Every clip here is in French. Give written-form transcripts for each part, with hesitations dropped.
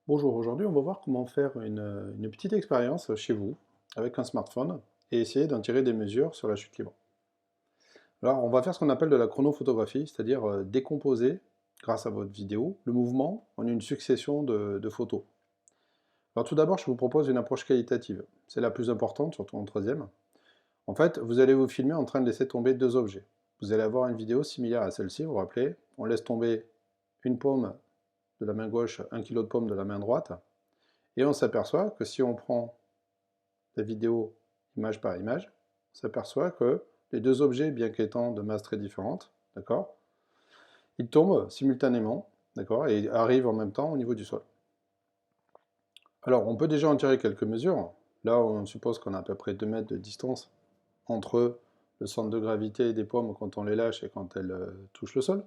Bonjour, aujourd'hui on va voir comment faire une petite expérience chez vous avec un smartphone et essayer d'en tirer des mesures sur la chute libre. Alors on va faire ce qu'on appelle de la chronophotographie, c'est-à-dire décomposer, grâce à votre vidéo, le mouvement en une succession de photos. Alors tout d'abord je vous propose une approche qualitative, c'est la plus importante, surtout en troisième. En fait, vous allez vous filmer en train de laisser tomber deux objets. Vous allez avoir une vidéo similaire à celle-ci, vous vous rappelez, on laisse tomber une pomme de la main gauche, un kilo de pomme de la main droite, et on s'aperçoit que si on prend la vidéo image par image, on s'aperçoit que les deux objets, bien qu'étant de masses très différentes, d'accord, ils tombent simultanément, d'accord, et arrivent en même temps au niveau du sol. Alors, on peut déjà en tirer quelques mesures. Là, on suppose qu'on a à peu près 2 mètres de distance entre le centre de gravité des pommes quand on les lâche et quand elles touchent le sol.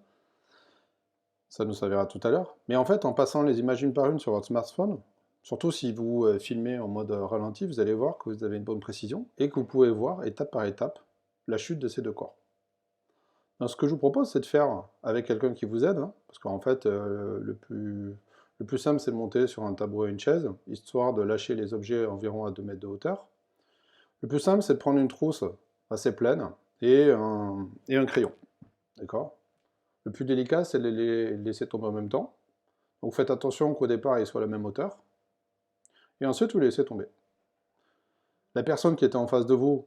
Ça nous servira tout à l'heure. Mais en fait, en passant les images une par une sur votre smartphone, surtout si vous filmez en mode ralenti, vous allez voir que vous avez une bonne précision et que vous pouvez voir étape par étape la chute de ces deux corps. Donc, ce que je vous propose, c'est de faire avec quelqu'un qui vous aide, hein, parce qu'en fait, le plus simple, c'est de monter sur un tabouret ou une chaise, histoire de lâcher les objets environ à 2 mètres de hauteur. Le plus simple, c'est de prendre une trousse assez pleine et un crayon, d'accord. Le plus délicat, c'est de les laisser tomber en même temps. Donc faites attention qu'au départ, ils soient à la même hauteur. Et ensuite, vous les laissez tomber. La personne qui était en face de vous,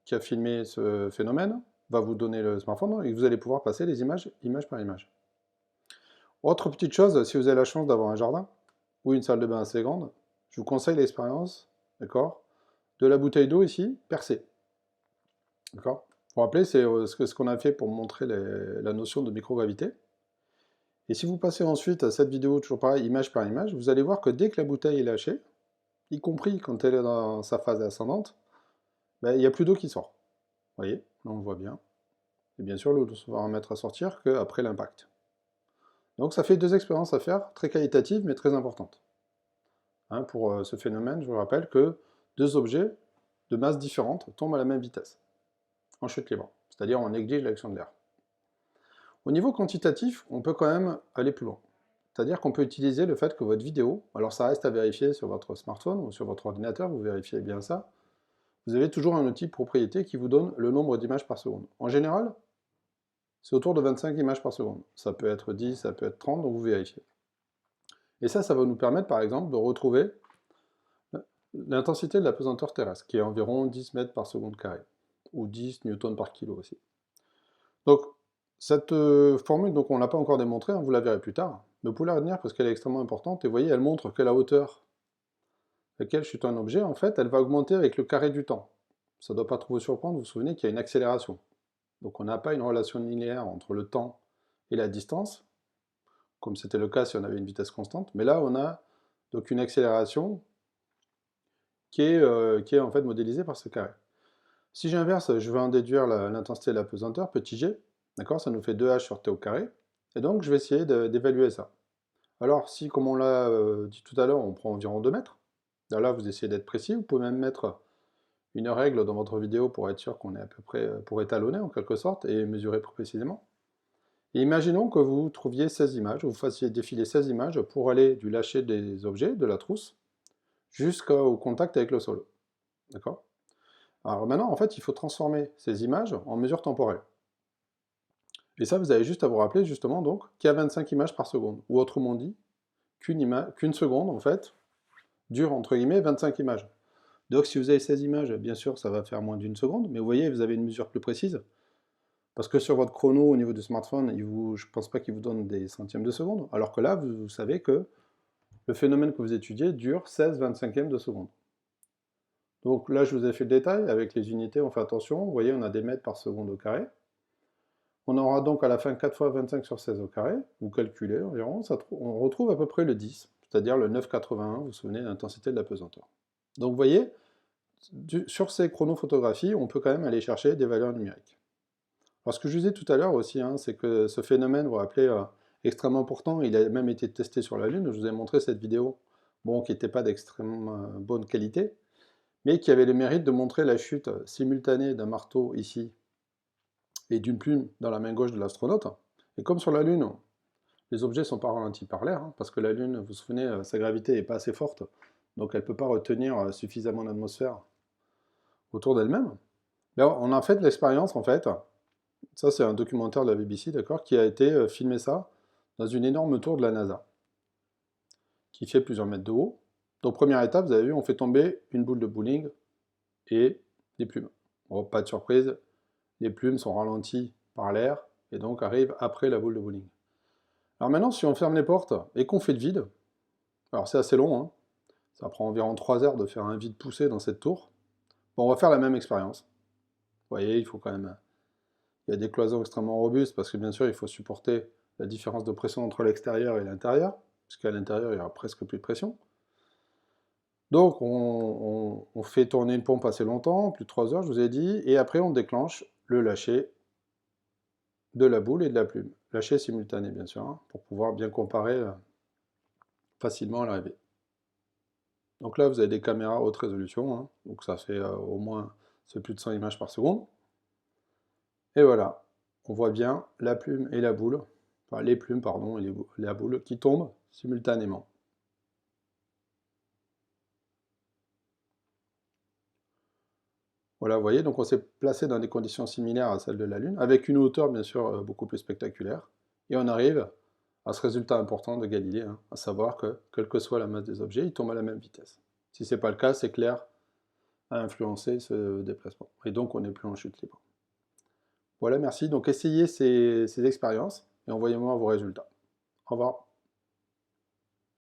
qui a filmé ce phénomène, va vous donner le smartphone et vous allez pouvoir passer les images, image par image. Autre petite chose, si vous avez la chance d'avoir un jardin ou une salle de bain assez grande, je vous conseille l'expérience, d'accord, de la bouteille d'eau ici, percée. D'accord. Vous vous rappelez, c'est ce qu'on a fait pour montrer la notion de microgravité. Et si vous passez ensuite à cette vidéo, toujours pareil, image par image, vous allez voir que dès que la bouteille est lâchée, y compris quand elle est dans sa phase ascendante, ben, il n'y a plus d'eau qui sort. Vous voyez, là on le voit bien. Et bien sûr, l'eau ne se va remettre à sortir qu'après l'impact. Donc ça fait deux expériences à faire, très qualitatives mais très importantes. Hein, pour ce phénomène, je vous rappelle que deux objets de masses différentes tombent à la même vitesse, en chute libre. C'est-à-dire on néglige l'action de l'air. Au niveau quantitatif, on peut quand même aller plus loin. C'est-à-dire qu'on peut utiliser le fait que votre vidéo, alors ça reste à vérifier sur votre smartphone ou sur votre ordinateur, vous vérifiez bien ça, vous avez toujours un outil propriété qui vous donne le nombre d'images par seconde. En général, c'est autour de 25 images par seconde. Ça peut être 10, ça peut être 30, donc vous vérifiez. Et ça va nous permettre par exemple de retrouver l'intensité de la pesanteur terrestre, qui est environ 10 mètres par seconde carré, ou 10 newtons par kilo aussi. Donc, cette formule, donc on ne l'a pas encore démontrée, hein, vous la verrez plus tard, mais vous pouvez la retenir parce qu'elle est extrêmement importante, et vous voyez, elle montre que la hauteur à laquelle chute un objet, en fait, elle va augmenter avec le carré du temps. Ça ne doit pas trop vous surprendre, vous vous souvenez qu'il y a une accélération. Donc on n'a pas une relation linéaire entre le temps et la distance, comme c'était le cas si on avait une vitesse constante, mais là on a donc une accélération qui est en fait modélisée par ce carré. Si j'inverse, je vais en déduire l'intensité de la pesanteur, petit g, d'accord, ça nous fait 2h sur t au carré, et donc je vais essayer d'évaluer ça. Alors si, comme on l'a dit tout à l'heure, on prend environ 2 mètres, là vous essayez d'être précis, vous pouvez même mettre une règle dans votre vidéo pour être sûr qu'on est à peu près, pour étalonner en quelque sorte, et mesurer plus précisément. Et imaginons que vous trouviez 16 images, vous fassiez défiler 16 images pour aller du lâcher des objets, de la trousse, jusqu'au contact avec le sol. D'accord. Alors maintenant, en fait, il faut transformer ces images en mesures temporelles. Et ça, vous avez juste à vous rappeler justement donc qu'il y a 25 images par seconde, ou autrement dit, qu'une seconde, en fait, dure entre guillemets 25 images. Donc si vous avez 16 images, bien sûr, ça va faire moins d'une seconde, mais vous voyez, vous avez une mesure plus précise, parce que sur votre chrono, au niveau du smartphone, je ne pense pas qu'il vous donne des centièmes de seconde, alors que là, vous savez que le phénomène que vous étudiez dure 16 25e de seconde. Donc là, je vous ai fait le détail, avec les unités, on fait attention, vous voyez, on a des mètres par seconde au carré. On aura donc à la fin 4 fois 25 sur 16 au carré, vous calculez environ, on retrouve à peu près le 10, c'est-à-dire le 9,81, vous vous souvenez de l'intensité de la pesanteur. Donc vous voyez, sur ces chronophotographies, on peut quand même aller chercher des valeurs numériques. Alors ce que je vous disais tout à l'heure aussi, hein, c'est que ce phénomène, vous vous rappelez, extrêmement important, il a même été testé sur la Lune, je vous ai montré cette vidéo, bon, qui n'était pas d'extrêmement bonne qualité, mais qui avait le mérite de montrer la chute simultanée d'un marteau ici, et d'une plume dans la main gauche de l'astronaute. Et comme sur la Lune, les objets ne sont pas ralentis par l'air, hein, parce que la Lune, vous vous souvenez, sa gravité n'est pas assez forte, donc elle ne peut pas retenir suffisamment d'atmosphère autour d'elle-même. Mais on a fait de l'expérience, en fait, ça c'est un documentaire de la BBC, d'accord, qui a été filmé ça dans une énorme tour de la NASA, qui fait plusieurs mètres de haut. Donc première étape, vous avez vu, on fait tomber une boule de bowling et des plumes. Bon, pas de surprise, les plumes sont ralenties par l'air, et donc arrivent après la boule de bowling. Alors maintenant, si on ferme les portes et qu'on fait le vide, alors c'est assez long, hein, ça prend environ 3 heures de faire un vide poussé dans cette tour. Bon, on va faire la même expérience. Vous voyez, il faut quand même... Il y a des cloisons extrêmement robustes, parce que bien sûr, il faut supporter la différence de pression entre l'extérieur et l'intérieur, puisqu'à l'intérieur, il n'y aura presque plus de pression. Donc, on fait tourner une pompe assez longtemps, plus de 3 heures, je vous ai dit, et après, on déclenche le lâcher de la boule et de la plume. Lâcher simultané, bien sûr, hein, pour pouvoir bien comparer facilement à l'arrivée. Donc là, vous avez des caméras haute résolution, hein, donc ça fait au moins plus de 100 images par seconde. Et voilà, on voit bien la plume et la boule, enfin les plumes, pardon, et la boule qui tombent simultanément. Voilà, vous voyez, donc on s'est placé dans des conditions similaires à celles de la Lune, avec une hauteur bien sûr beaucoup plus spectaculaire, et on arrive à ce résultat important de Galilée, hein, à savoir que, quelle que soit la masse des objets, ils tombent à la même vitesse. Si ce n'est pas le cas, c'est que l'air a influencé ce déplacement, et donc on n'est plus en chute libre. Voilà, merci. Donc essayez ces expériences, et envoyez-moi vos résultats. Au revoir.